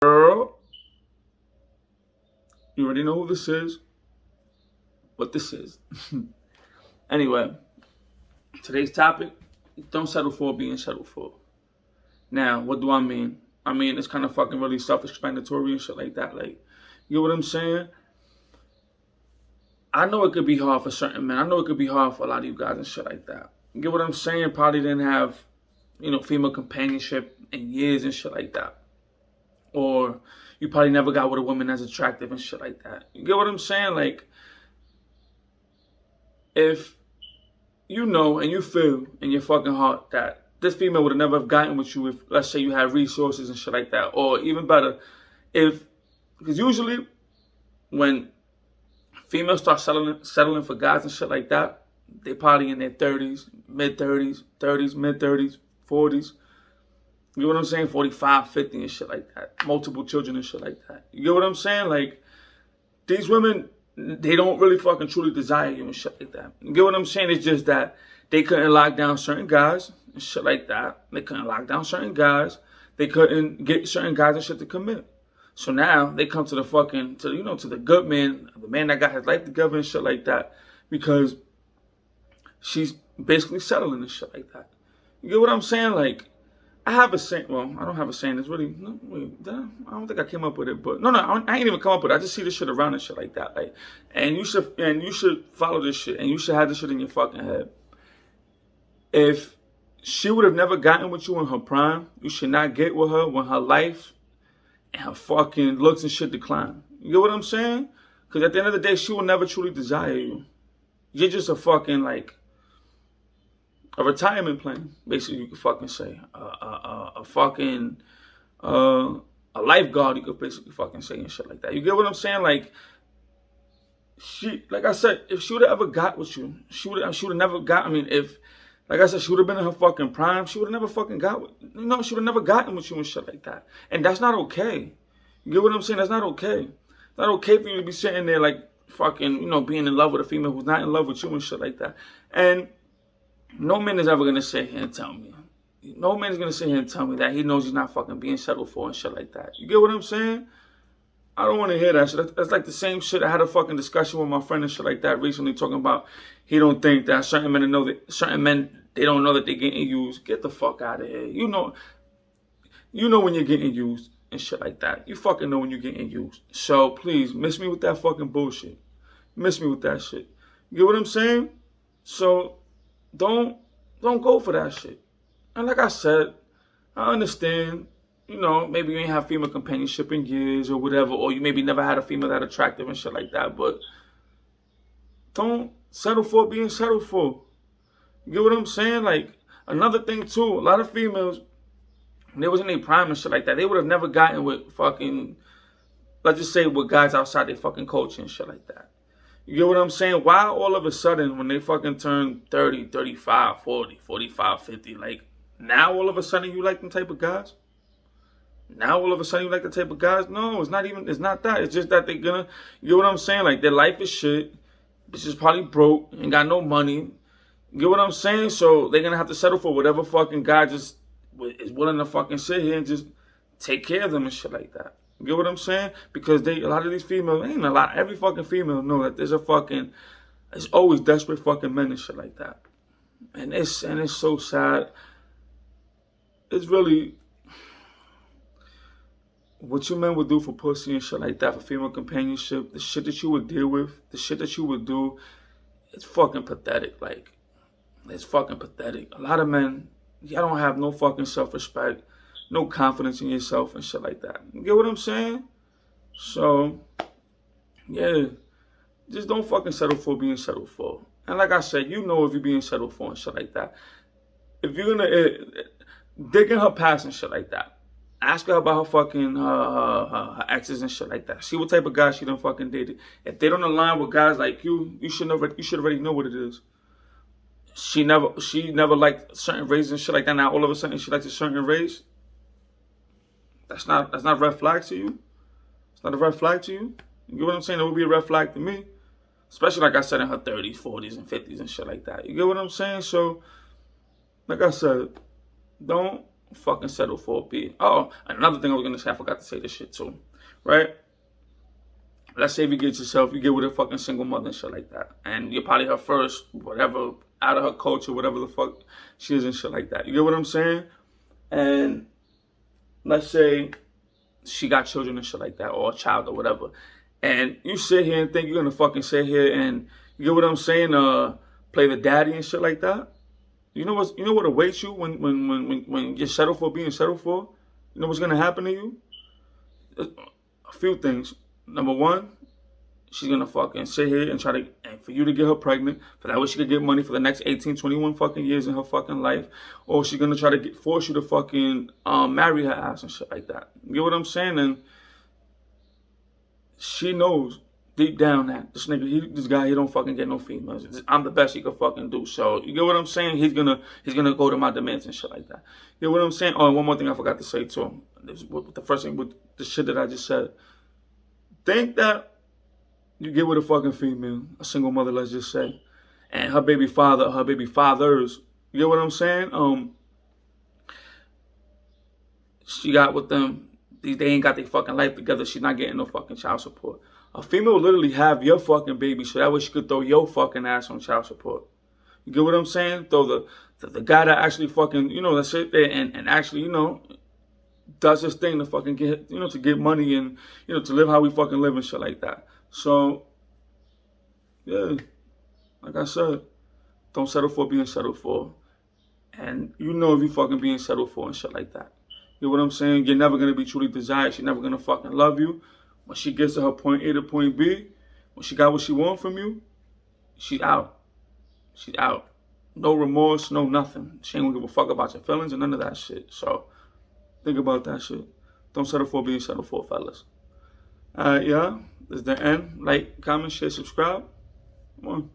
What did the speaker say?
Girl, you already know who this is, what this is. Anyway, today's topic, don't settle for being settled for. Now, what do I mean? I mean, it's kind of fucking really self-explanatory and shit like that. Like, you know what I'm saying? I know it could be hard for certain men. I know it could be hard for a lot of you guys and shit like that. You get what I'm saying? Probably didn't have, female companionship in years and shit like that. Or you probably never got with a woman that's attractive and shit like that. You get what I'm saying? Like, if you know and you feel in your fucking heart that this female would have never have gotten with you if, let's say, you had resources and shit like that. Or even better, because usually when females start settling for guys and shit like that, they probably in their 30s, mid-30s, 30s, mid-30s, 40s. You know what I'm saying? 45, 50 and shit like that. Multiple children and shit like that. You get what I'm saying? Like, these women, they don't really fucking truly desire you and shit like that. You get what I'm saying? It's just that they couldn't lock down certain guys and shit like that. They couldn't lock down certain guys. They couldn't get certain guys and shit to commit. So now they come to the fucking, to the good man, the man that got his life together and shit like that, because she's basically settling and shit like that. You get what I'm saying? Like, I have a saying. Well, I don't have a saying. It's really, no, wait, I don't think I came up with it. But no, I ain't even come up with it. I just see this shit around and shit like that. Like, and you should follow this shit, and you should have this shit in your fucking head. If she would have never gotten with you in her prime, you should not get with her when her life and her fucking looks and shit decline. You get what I'm saying? Because at the end of the day, she will never truly desire you. You're just a fucking, like, a retirement plan, basically, you could fucking say. A fucking, a lifeguard, you could basically fucking say and shit like that. You get what I'm saying? Like, like I said, if she would have ever got with you, she would have never got, like I said, she would have been in her fucking prime, she would have never fucking got with, she would have never gotten with you and shit like that. And that's not okay. You get what I'm saying? That's not okay. It's not okay for you to be sitting there like fucking, being in love with a female who's not in love with you and shit like that. And no man is ever going to sit here and tell me. No man is going to sit here and tell me that he knows he's not fucking being settled for and shit like that. You get what I'm saying? I don't want to hear that shit. That's like the same shit. I had a fucking discussion with my friend and shit like that recently, talking about he don't think that certain men they don't know that they're getting used. Get the fuck out of here. You know when you're getting used and shit like that. You fucking know when you're getting used. So please, miss me with that fucking bullshit. Miss me with that shit. You get what I'm saying? So don't go for that shit. And like I said, I understand, maybe you ain't have female companionship in years or whatever, or you maybe never had a female that attractive and shit like that, but don't settle for being settled for. You get what I'm saying? Like, another thing too, a lot of females, when they was in their prime and shit like that, they would have never gotten with fucking, let's just say, with guys outside their fucking culture and shit like that. You get what I'm saying? Why all of a sudden, when they fucking turn 30, 35, 40, 45, 50, like, now all of a sudden you like them type of guys? Now all of a sudden you like the type of guys? No, it's not that. It's just that they're gonna, you get what I'm saying? Like, their life is shit. Bitch is probably broke, ain't got no money. You get what I'm saying? So they're gonna have to settle for whatever fucking guy just is willing to fucking sit here and just take care of them and shit like that. You get what I'm saying? Because a lot of these females, ain't a lot, every fucking female know that there's always desperate fucking men and shit like that. And it's so sad. It's really, what you men would do for pussy and shit like that, for female companionship, the shit that you would deal with, the shit that you would do, it's fucking pathetic. Like, it's fucking pathetic. A lot of men, y'all don't have no fucking self-respect, no confidence in yourself and shit like that. You get what I'm saying? So, yeah, just don't fucking settle for being settled for. And like I said, if you're being settled for and shit like that. If you're gonna dig in her past and shit like that, ask her about her fucking her exes and shit like that. See what type of guys she done fucking dated. If they don't align with guys like you, you should already know what it is. She never liked certain races and shit like that. Now all of a sudden she likes a certain race. That's not red flag to you. It's not a red flag to you. You get what I'm saying? It would be a red flag to me. Especially, like I said, in her 30s, 40s, and 50s and shit like that. You get what I'm saying? So, like I said, don't fucking settle for a B. Oh, another thing I was gonna say, I forgot to say this shit too. Right? Let's say if you get with a fucking single mother and shit like that. And you're probably her first, whatever, out of her culture, whatever the fuck she is and shit like that. You get what I'm saying? And let's say she got children and shit like that, or a child or whatever. And you sit here and think you're gonna fucking sit here and, you get what I'm saying, play the daddy and shit like that. You know what awaits you when you settle for being settled for? You know what's gonna happen to you? A few things. Number one, she's gonna fucking sit here and and for you to get her pregnant, for that way she could get money for the next 18, 21 fucking years in her fucking life. Or she's gonna try to force you to fucking marry her ass and shit like that. You get what I'm saying? And she knows deep down that this nigga, this guy, he don't fucking get no females. I'm the best he could fucking do. So you get what I'm saying? He's gonna go to my demands and shit like that. You get what I'm saying? Oh, and one more thing I forgot to say too. This was the first thing with the shit that I just said. Think that you get with a fucking female, a single mother, let's just say, and her baby father, her baby fathers. You get what I'm saying? She got with them. They ain't got their fucking life together. She's not getting no fucking child support. A female will literally have your fucking baby, so that way she could throw your fucking ass on child support. You get what I'm saying? Throw the guy that actually fucking, that sit there and actually, does his thing to fucking get, to get money and, to live how we fucking live and shit like that. So, yeah, like I said, don't settle for being settled for. And if you fucking being settled for and shit like that. You know what I'm saying? You're never going to be truly desired. She's never going to fucking love you. When she gets to her point A to point B, when she got what she want from you, she's out. She's out. No remorse, no nothing. She ain't going to give a fuck about your feelings and none of that shit. So, think about that shit. Don't settle for being settled for, fellas. Alright, yeah. This is the end. Like, comment, share, subscribe. Come on.